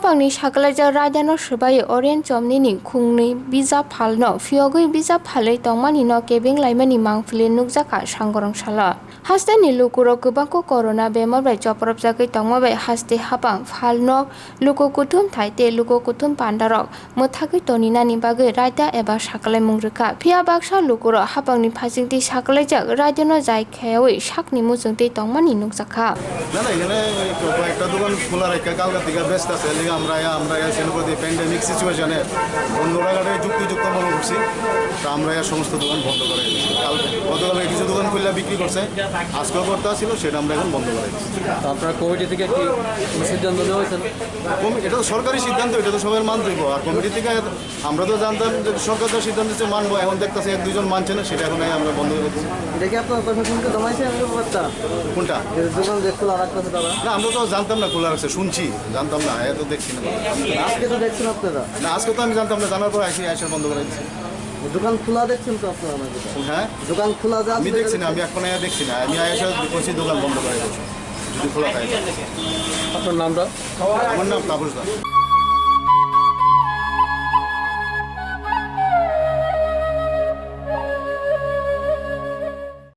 হাবাंनि सागलायजा रायदानो सबायो अरेन जमनिनि खुंनै बिजाब फालनो फियगै बिजाब फालै तंमानि न केबिं लाइमानि मांफुलि नुकजाखा सांगरंसाला हास्तेनि लुकुरो गोबांको कोरोना बेमार बाय जपरबजागै तंमाबाय हास्ते हाबां फालनो लुको कुथुम थाइते लुको कुथुम पान्डारक मोथागै तनिनानि बागै रायदा एबा सागलाय मुंग्रिका फिया बाक्सा लुकुरो हाबांनि फाजिंति सागलायजा रायदानो जायखायावै साकनि मुजोंते तंमानि नुकजाखा না না এখানে একটা দোকান খোলা রেখে কালকা থেকে ব্যস্ত আছে এদিকে আমরা সেনাপতি প্যান্ডেমিক সিচুয়েশনে বন্ধ রাখাটা যুক্তিযুক্ত মনে করছি তো আমরা সমস্ত দোকান বন্ধ করে দিচ্ছি গতকালকে কিছু দোকান খুললে বিক্রি করছে আজকেও করতে ছিল সেটা আমরা এখন বন্ধ করে দিচ্ছি। আপনার কমিটি থেকে কি সিদ্ধান্ত নেওয়া হয়েছে? এটা তো সরকারি সিদ্ধান্ত, এটা তো সবাই মানতে হইব। আর কমিটি থেকে আমরা তো জানতাম যে সরকার তো সিদ্ধান্ত হচ্ছে মানবো, এখন দেখতেছি এক দুজন মানছে না, সেটা এখন আমরা বন্ধ করে দিচ্ছি। এটা কি আপনার প্রশাসনকে জানাইছে ব্যাপারটা? কোনটা দোকান দেখতে রাখতেছে তারা? না, আমরা তো জানতাম না খোলা রাখছে, শুনছি, জানতাম না, এত দেখছি না। আজকে তো দেখছেন আপনারা? না, আজকে তো আমি জানতাম না, জানার পর এসে বন্ধ করে দিচ্ছি। দোকান খোলা দেখছেন তো আপনারা? হ্যাঁ, দোকান খোলা যা আমি দেখছি না, আমি এখন দেখছি না, আমি এসে বলছি দোকান বন্ধ করে দিচ্ছি যদি খোলা থাকে। আপনার নামটা? আমার নাম তাপস দাস।